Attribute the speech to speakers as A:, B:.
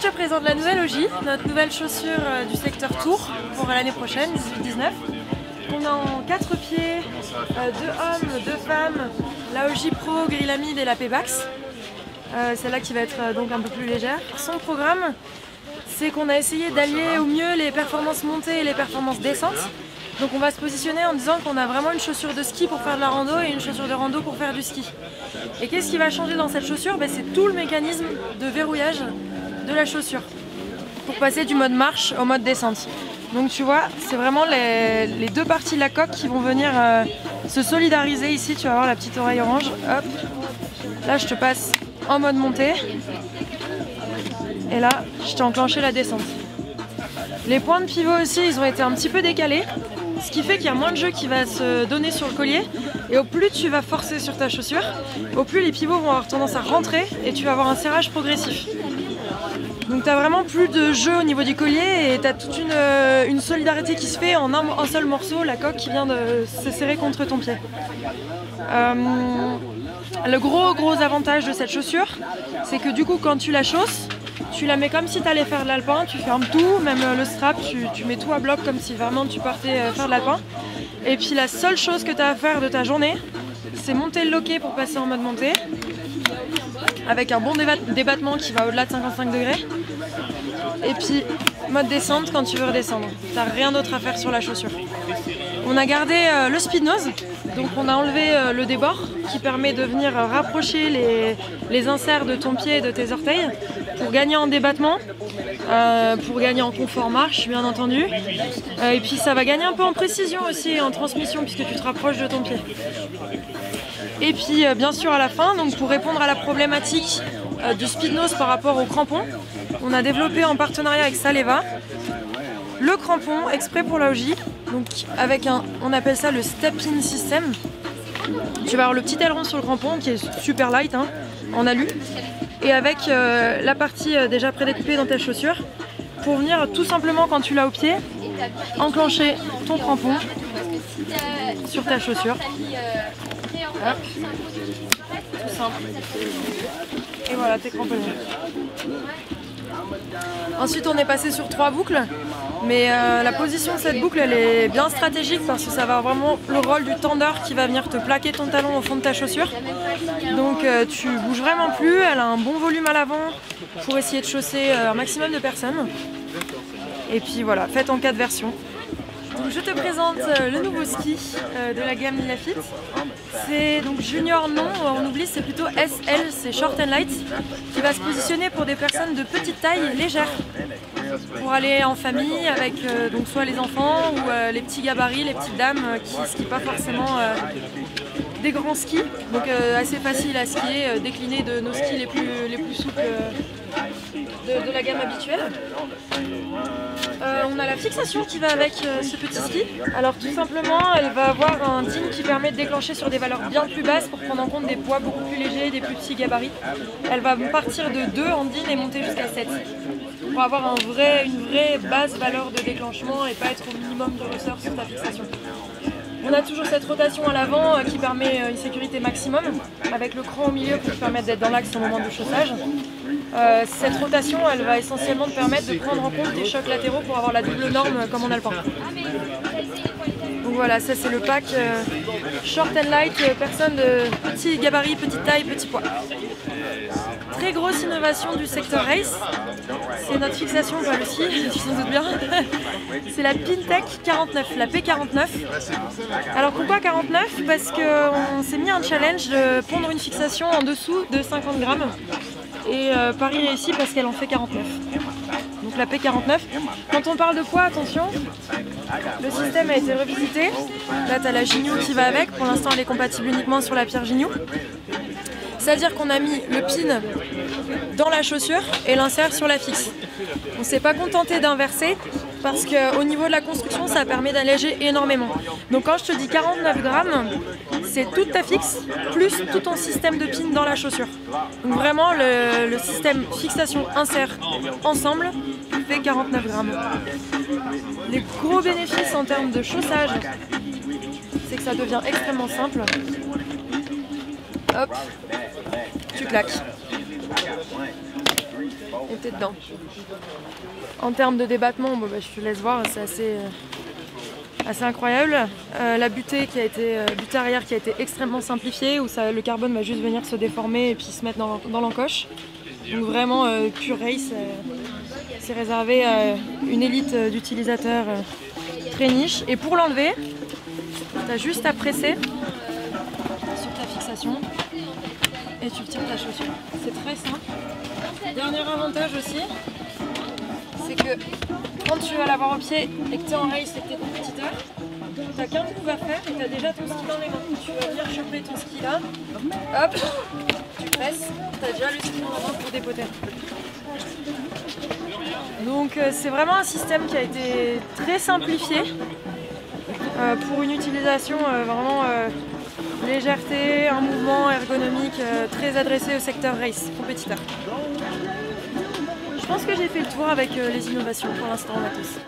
A: te présente la nouvelle OJ, notre nouvelle chaussure du secteur Tours pour l'année prochaine, 18-19. On a en 4 pieds, 2 hommes, 2 femmes, la OJ Pro, Grillamide et la Pebax. Celle-là qui va être donc un peu plus légère. Son programme, c'est qu'on a essayé d'allier au mieux les performances montées et les performances descentes. Donc on va se positionner en disant qu'on a vraiment une chaussure de ski pour faire de la rando et une chaussure de rando pour faire du ski. Et qu'est-ce qui va changer dans cette chaussure? C'est tout le mécanisme de verrouillage de la chaussure pour passer du mode marche au mode descente. Donc tu vois, c'est vraiment les deux parties de la coque qui vont venir se solidariser ici. Tu vas voir la petite oreille orange. Hop. Là je te passe en mode montée. Et là, je t'ai enclenché la descente. Les points de pivot aussi, ils ont été un petit peu décalés. Ce qui fait qu'il y a moins de jeu qui va se donner sur le collier. Et au plus tu vas forcer sur ta chaussure, au plus les pivots vont avoir tendance à rentrer et tu vas avoir un serrage progressif. Donc tu as vraiment plus de jeu au niveau du collier et tu as toute une solidarité qui se fait en un seul morceau, la coque qui vient de se serrer contre ton pied. Le gros avantage de cette chaussure, c'est que du coup quand tu la chausses, tu la mets comme si tu allais faire de l'alpin, tu fermes tout, même le strap, tu mets tout à bloc comme si vraiment tu partais faire de l'alpin. Et puis la seule chose que tu as à faire de ta journée, c'est monter le loquet pour passer en mode montée, avec un bon débattement qui va au-delà de 55 degrés. Et puis mode descente quand tu veux redescendre. Tu n'as rien d'autre à faire sur la chaussure. On a gardé le speed nose, donc on a enlevé le débord qui permet de venir rapprocher les inserts de ton pied et de tes orteils pour gagner en débattement, pour gagner en confort marche bien entendu. Et puis ça va gagner un peu en précision aussi, en transmission puisque tu te rapproches de ton pied. Et puis bien sûr à la fin, donc pour répondre à la problématique du speed nose par rapport au crampon, on a développé en partenariat avec Saleva le crampon exprès pour la OJ, donc avec on appelle ça le step-in system. Tu vas avoir le petit aileron sur le crampon qui est super light en alu, et avec la partie déjà prédécoupée dans ta chaussure pour venir tout simplement quand tu l'as au pied enclencher ton crampon sur ta chaussure. Hop. Tout simple. Et voilà, t'es cramponné. Ensuite on est passé sur 3 boucles, mais la position de cette boucle elle est bien stratégique parce que ça va avoir vraiment le rôle du tendeur qui va venir te plaquer ton talon au fond de ta chaussure. Donc tu bouges vraiment plus, elle a un bon volume à l'avant pour essayer de chausser un maximum de personnes. Et puis voilà, faites en 4 versions. Donc je te présente le nouveau ski de la gamme Lilafit. C'est donc junior non, on oublie, c'est plutôt SL, c'est short and light, qui va se positionner pour des personnes de petite taille légère, pour aller en famille avec donc soit les enfants ou les petits gabarits, les petites dames qui ne skient pas forcément des grands skis, donc assez facile à skier, décliné de nos skis les plus souples de la gamme habituelle. On a la fixation qui va avec ce petit ski. Alors tout simplement, elle va avoir un DIN qui permet de déclencher sur des valeurs bien plus basses pour prendre en compte des poids beaucoup plus légers, des plus petits gabarits. Elle va partir de 2 en DIN et monter jusqu'à 7 pour avoir une vraie basse valeur de déclenchement et pas être au minimum de ressort sur ta fixation. On a toujours cette rotation à l'avant qui permet une sécurité maximum avec le cran au milieu pour te permettre d'être dans l'axe au moment du chaussage. Cette rotation elle va essentiellement te permettre de prendre en compte tes chocs latéraux pour avoir la double norme comme en alpin. Donc voilà, ça c'est le pack short and light, personne de petit gabarit, petite taille, petit poids. Très grosse innovation du secteur race, c'est notre fixation, pas le ski, tu t'en doutes bien. C'est la Pintec 49, la P49. Alors pourquoi 49? Parce qu'on s'est mis un challenge de pondre une fixation en dessous de 50 grammes. Et Paris réussit parce qu'elle en fait 49. Donc la P49. Quand on parle de poids, attention, le système a été revisité. Là tu as la Gignou qui va avec, pour l'instant elle est compatible uniquement sur la pierre Gignou. C'est-à-dire qu'on a mis le pin dans la chaussure et l'insert sur la fixe. On ne s'est pas contenté d'inverser parce qu'au niveau de la construction ça permet d'alléger énormément. Donc quand je te dis 49 grammes, c'est toute ta fixe plus tout ton système de pin dans la chaussure. Donc vraiment le système fixation insert ensemble fait 49 grammes. Les gros bénéfices en termes de chaussage, c'est que ça devient extrêmement simple. Hop, tu claques. et t'es dedans. En termes de débattement, bon, je te laisse voir, c'est assez incroyable. La butée butée arrière qui a été extrêmement simplifiée, où le carbone va juste venir se déformer et puis se mettre dans l'encoche. Donc vraiment pure race, c'est réservé à une élite d'utilisateurs très niche. Et pour l'enlever, tu as juste à presser sur ta fixation et tu retires ta chaussure. C'est très simple. Dernier avantage aussi, c'est que quand tu vas l'avoir au pied et que tu es en race et que tu es compétiteur, tu n'as qu'un coup à faire et tu as déjà ton ski dans les mains. Tu vas venir choper ton ski là, hop, tu presses, tu as déjà le ski dans la main pour dépoter. Donc c'est vraiment un système qui a été très simplifié pour une utilisation vraiment légèreté, un mouvement ergonomique très adressé au secteur race, compétiteur. Je pense que j'ai fait le tour avec les innovations pour l'instant, on a tous.